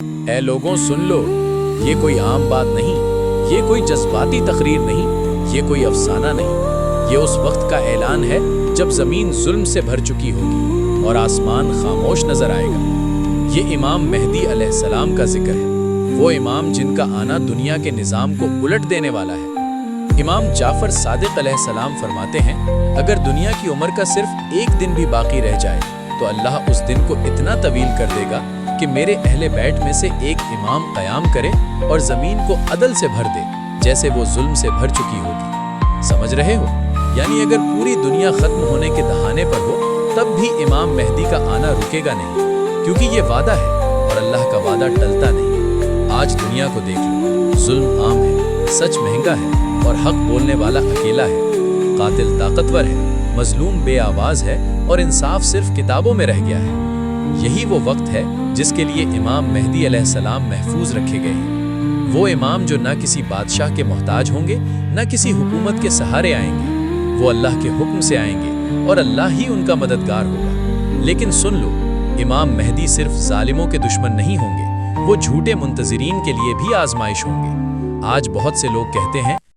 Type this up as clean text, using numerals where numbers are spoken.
اے لوگوں سن لو، یہ کوئی عام بات نہیں، یہ کوئی جذباتی تقریر نہیں، یہ کوئی افسانہ نہیں، یہ اس وقت کا اعلان ہے جب زمین ظلم سے بھر چکی ہوگی اور آسمان خاموش نظر آئے گا۔ یہ امام مہدی علیہ السلام کا ذکر ہے، وہ امام جن کا آنا دنیا کے نظام کو الٹ دینے والا ہے۔ امام جعفر صادق علیہ السلام فرماتے ہیں، اگر دنیا کی عمر کا صرف ایک دن بھی باقی رہ جائے تو اللہ اس دن کو اتنا طویل کر دے گا کہ میرے اہل بیت میں سے ایک امام قیام کرے اور زمین کو عدل سے بھر دے جیسے وہ ظلم سے بھر چکی ہوگی۔ سمجھ رہے ہو؟ یعنی اگر پوری دنیا ختم ہونے کے دہانے پر ہو تب بھی امام مہدی کا آنا رکے گا نہیں، کیونکہ یہ وعدہ ہے اور اللہ کا وعدہ ٹلتا نہیں۔ آج دنیا کو دیکھ لو، ظلم عام ہے، سچ مہنگا ہے اور حق بولنے والا اکیلا ہے، قاتل طاقتور ہے، مظلوم بے آواز ہے اور انصاف صرف کتابوں میں رہ گیا ہے۔ یہی وہ وقت ہے جس کے لیے امام مہدی علیہ السلام محفوظ رکھے گئے ہیں، وہ امام جو نہ کسی بادشاہ کے محتاج ہوں گے نہ کسی حکومت کے سہارے آئیں گے، وہ اللہ کے حکم سے آئیں گے اور اللہ ہی ان کا مددگار ہوگا۔ لیکن سن لو، امام مہدی صرف ظالموں کے دشمن نہیں ہوں گے، وہ جھوٹے منتظرین کے لیے بھی آزمائش ہوں گے۔ آج بہت سے لوگ کہتے ہیں